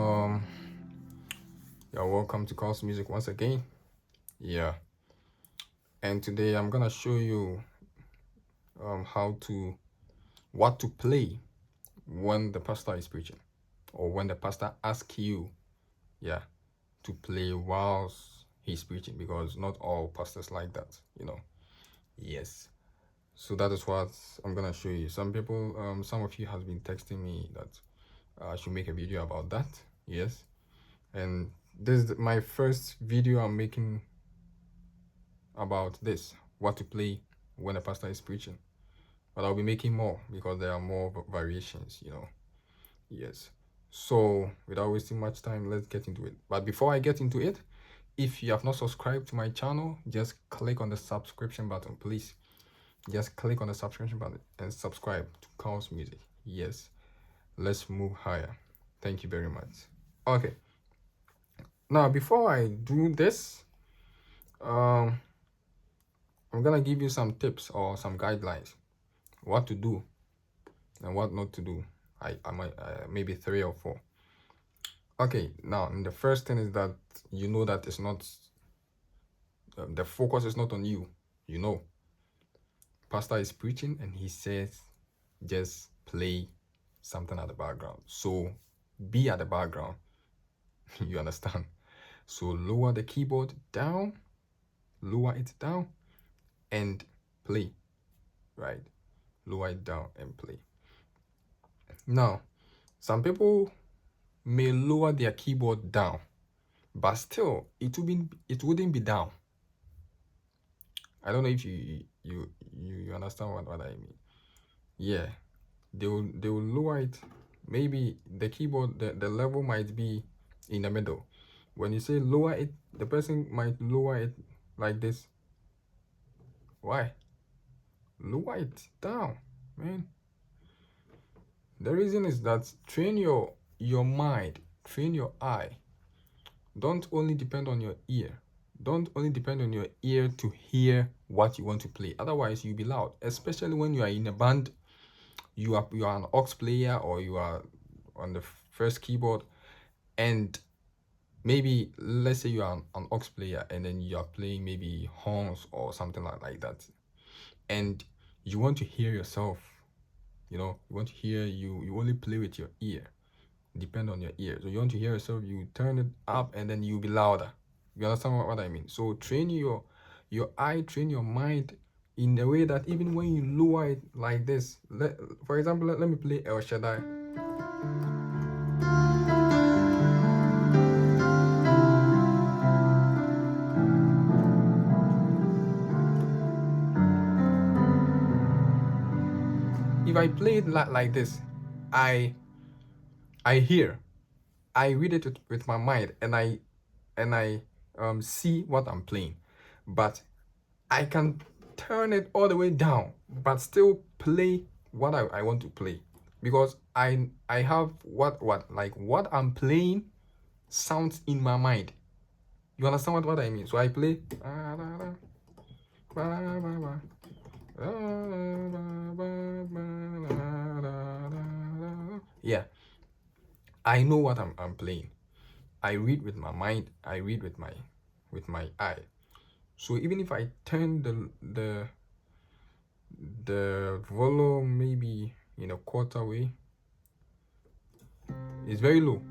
Yeah, welcome to Cause Music once again. Yeah, and today I'm gonna show you what to play when the pastor is preaching, or when the pastor asks you, yeah, to play whilst he's preaching, because not all pastors like that, Yes. So that is what I'm gonna show you. Some of you has been texting me that I should make a video about that. Yes, and this is my first video I'm making about this, what to play when a pastor is preaching. But I'll be making more because there are more variations, Yes. So without wasting much time, let's get into it. But before I get into it, if you have not subscribed to my channel, just click on the subscription button, please. Just click on the subscription button and subscribe to Chaos Music. Yes. Let's move higher. Thank you very much. Okay. Now, before I do this, I'm gonna give you some tips or some guidelines, what to do and what not to do. I might maybe 3 or 4. Okay, now the first thing is that you know that it's not the focus is not on you. Pastor is preaching and he says just play something at the background, so be at the background. You understand? So lower the keyboard down, lower it down and play, right? Lower it down and play. Now, some people may lower their keyboard down, but still it wouldn't be down. I don't know if you understand what I mean. Yeah, they will lower it. Maybe the keyboard, the level might be in the middle. When you say lower it, the person might lower it like this. Why? Lower it down, man. The reason is that train your mind, train your eye. Don't only depend on your ear. Don't only depend on your ear to hear what you want to play. Otherwise, you'll be loud. Especially when you are in a band, you are an aux player, or you are on the first keyboard, and maybe let's say you are an aux player and then you are playing maybe horns or something like that, and you want to hear yourself. You want to hear you only play with your ear. Depend on your ear. So you want to hear yourself, you turn it up and then you'll be louder. You understand what I mean? So train your eye, train your mind in a way that even when you lower it like this, for example, let me play El Shaddai. If I play it like this, I hear, I read it with my mind, and I see what I'm playing, but I can turn it all the way down but still play what I want to play, because I have what I'm playing sounds in my mind. You understand what I mean? So I play, yeah, I know what I'm playing. I read with my mind, I read with my eye. So even if I turn the volume maybe in a quarter way, it's very low,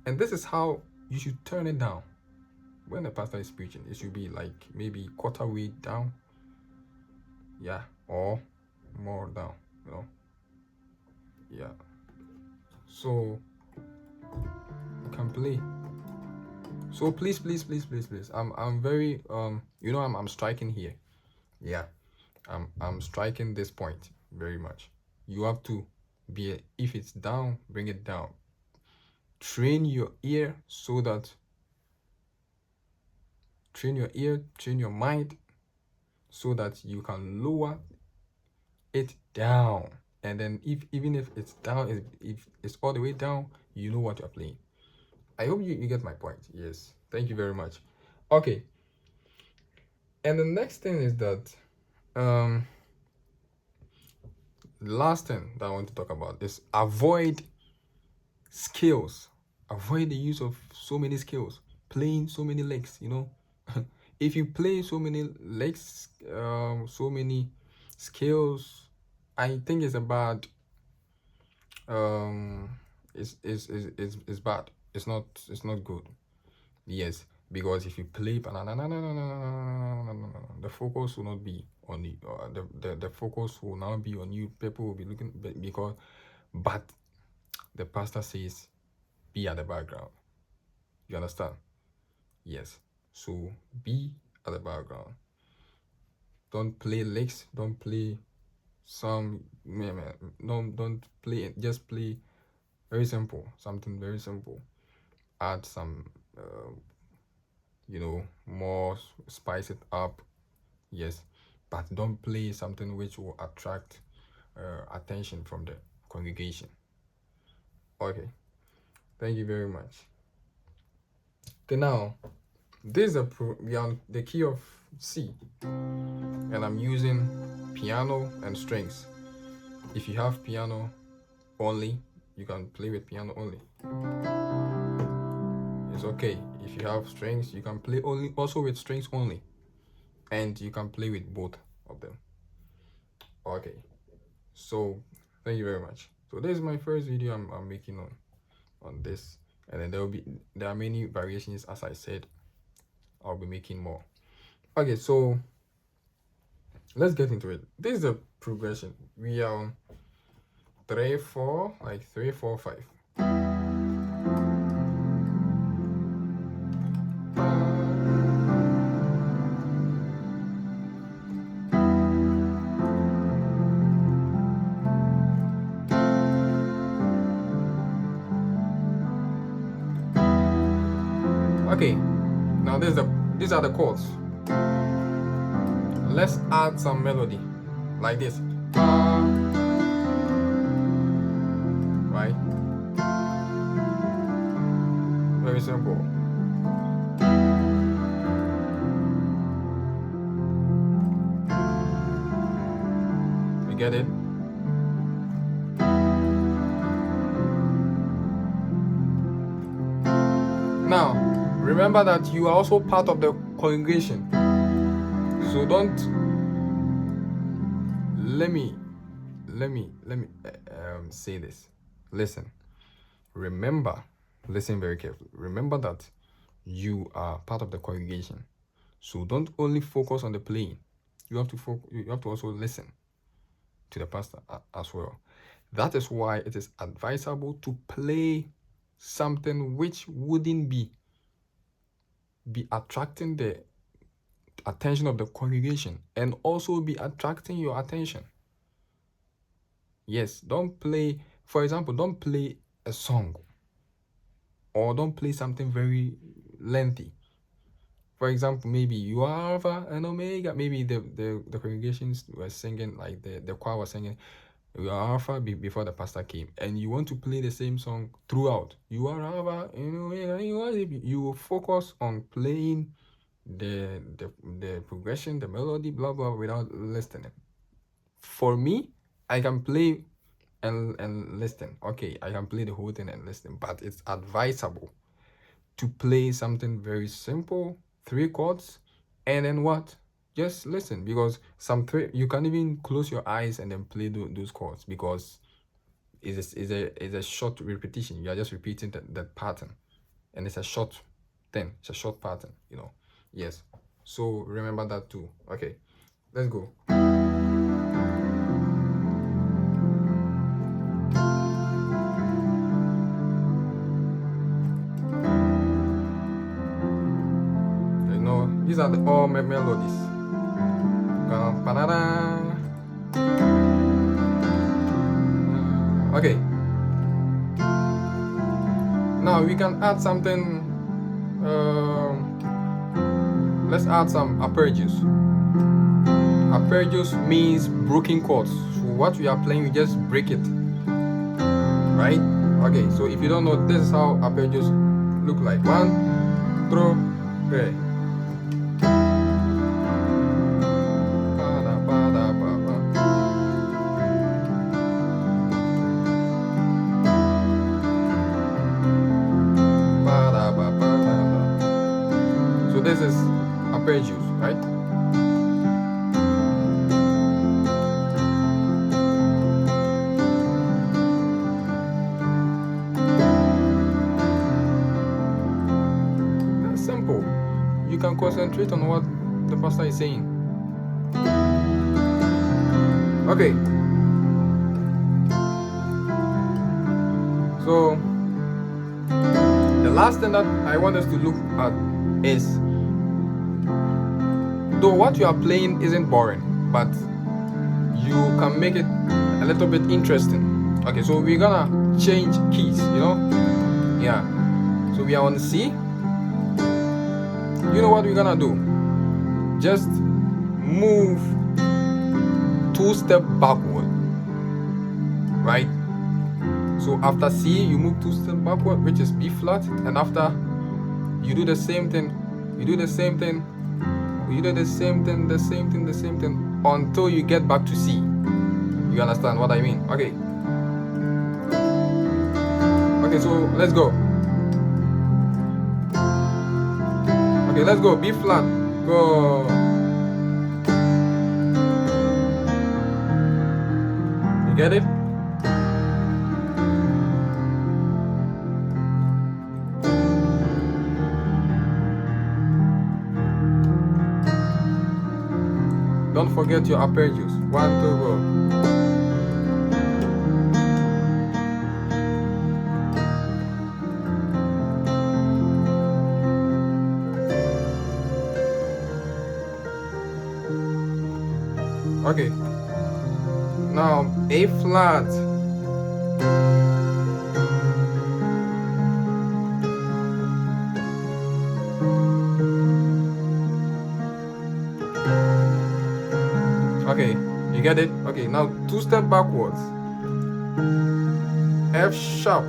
and this is how you should turn it down when the pastor is preaching. It should be like maybe quarter way down, yeah, or more down, yeah. So you can play. So please, I'm very I'm striking here. Yeah, I'm striking this point very much. You have to be, if it's down, bring it down. Train your ear so that, train your mind so that you can lower it down. And then even if it's down, if it's all the way down, you know what you're playing. I hope you get my point. Yes, thank you very much. Okay, and the next thing is that the last thing that I want to talk about is avoid Scales. Avoid the use of so many scales. Playing so many legs, you know. If you play so many legs, so many scales, I think it's a bad. Um, it's bad. It's not good. Yes, because if you play, the focus will not be on you. The focus will now be on you. People will be looking because, but the pastor says, be at the background. You understand? Yes. So be at the background. Don't play licks. Don't play some. Don't play. Just play very simple. Something very simple. Add some, more, spice it up. Yes, but don't play something which will attract attention from the congregation. Okay, thank you very much. Okay, now this is we are on the key of C, and I'm using piano and strings. If you have piano only, you can play with piano only. It's okay. If you have strings, you can play also with strings only, and you can play with both of them. Okay, so thank you very much. So this is my first video I'm making on this, and then there are many variations. As I said, I'll be making more. Okay, so let's get into it. This is the progression. We are on 3 4, like 3 4 5. Okay, now these are the chords. Let's add some melody like this. Right? Very simple. You get it? Now, remember that you are also part of the congregation. So don't let me say this. Listen very carefully. Remember that you are part of the congregation. So don't only focus on the playing. You have to also listen to the pastor as well. That is why it is advisable to play something which wouldn't be attracting the attention of the congregation and also be attracting your attention. Yes, don't play, for example, don't play a song or don't play something very lengthy. For example, maybe you are Alpha and Omega. Maybe the congregations were singing, like the choir was singing, you are Alpha before the pastor came, and you want to play the same song throughout. You are Alpha and Omega. You will focus on playing the progression, the melody, blah blah, without listening. For me, I can play and listen. Okay, I can play the whole thing and listen, but it's advisable to play something very simple, 3 chords, and then what? Just listen, because you can even close your eyes and then play those chords, because it's a short repetition. You are just repeating that pattern, and it's a short thing. It's a short pattern, Yes. So remember that too. Okay, let's go. These are all melodies. Okay. Now we can add something. Let's add some arpeggios. Arpeggios means broken chords. So what we are playing, we just break it. Right? Okay, so if you don't know, this is how arpeggios look like. 1, 2, 3. So this is arpeggios, right? That's simple. You can concentrate on what the pastor is saying. Okay. So the last thing that I want us to look at is, though what you are playing isn't boring, but you can make it a little bit interesting. Okay, so we're gonna change keys, yeah. So we are on C. You know what we're gonna do? Just move 2 steps backward, right? So after C, you move 2 steps backward, which is B flat, and after you do the same thing, you do the same thing, you do the same thing, the same thing, the same thing, until you get back to C. You understand what I mean? Okay. Okay, so let's go. Okay, let's go. B flat. Go. You get it? Don't forget your arpeggios. 1, 2, go. Okay. Now A flat. Okay, you get it? Okay, now 2 steps backwards. F sharp.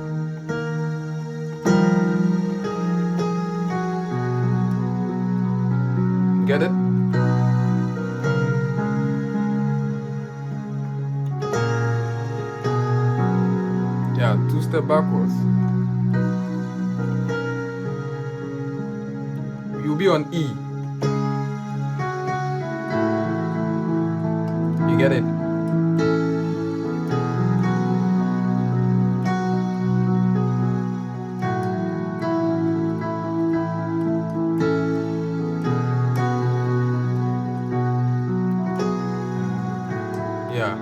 Get it? Yeah, 2 steps backwards. You'll be on E. You get it? Yeah.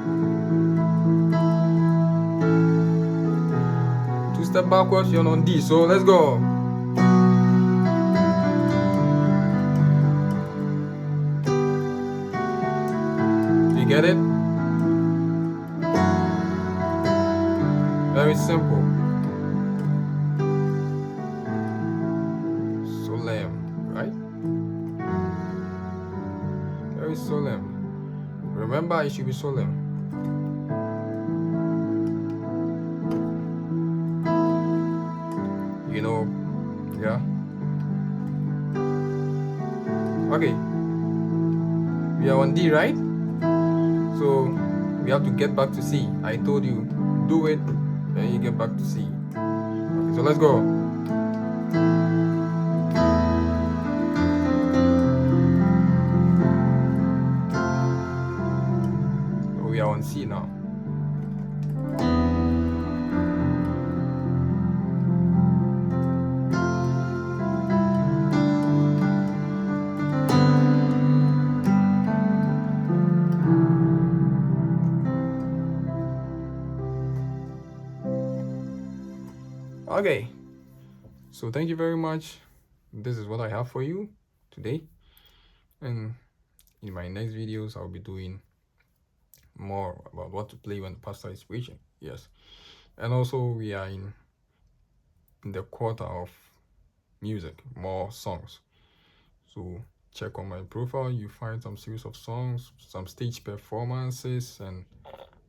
2 steps backwards, you're on D. So let's go. You get it? Very simple. Solemn, right? Very solemn. Remember, it should be solemn. Yeah. Okay. We are on D, right? So we have to get back to C. I told you, do it, then you get back to C. Okay, so let's go. So we are on C now. Okay, so thank you very much. This is what I have for you today, and in my next videos I'll be doing more about what to play when the pastor is preaching. Yes, and also we are in the quarter of music, more songs. So check on my profile, you find some series of songs, some stage performances, and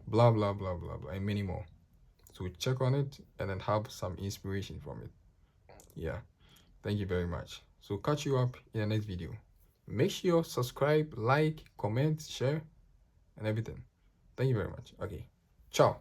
blah blah blah blah blah, and many more. So check on it and then have some inspiration from it. Yeah, thank you very much. So catch you up in the next video. Make sure subscribe, like, comment, share, and everything. Thank you very much. Okay, ciao.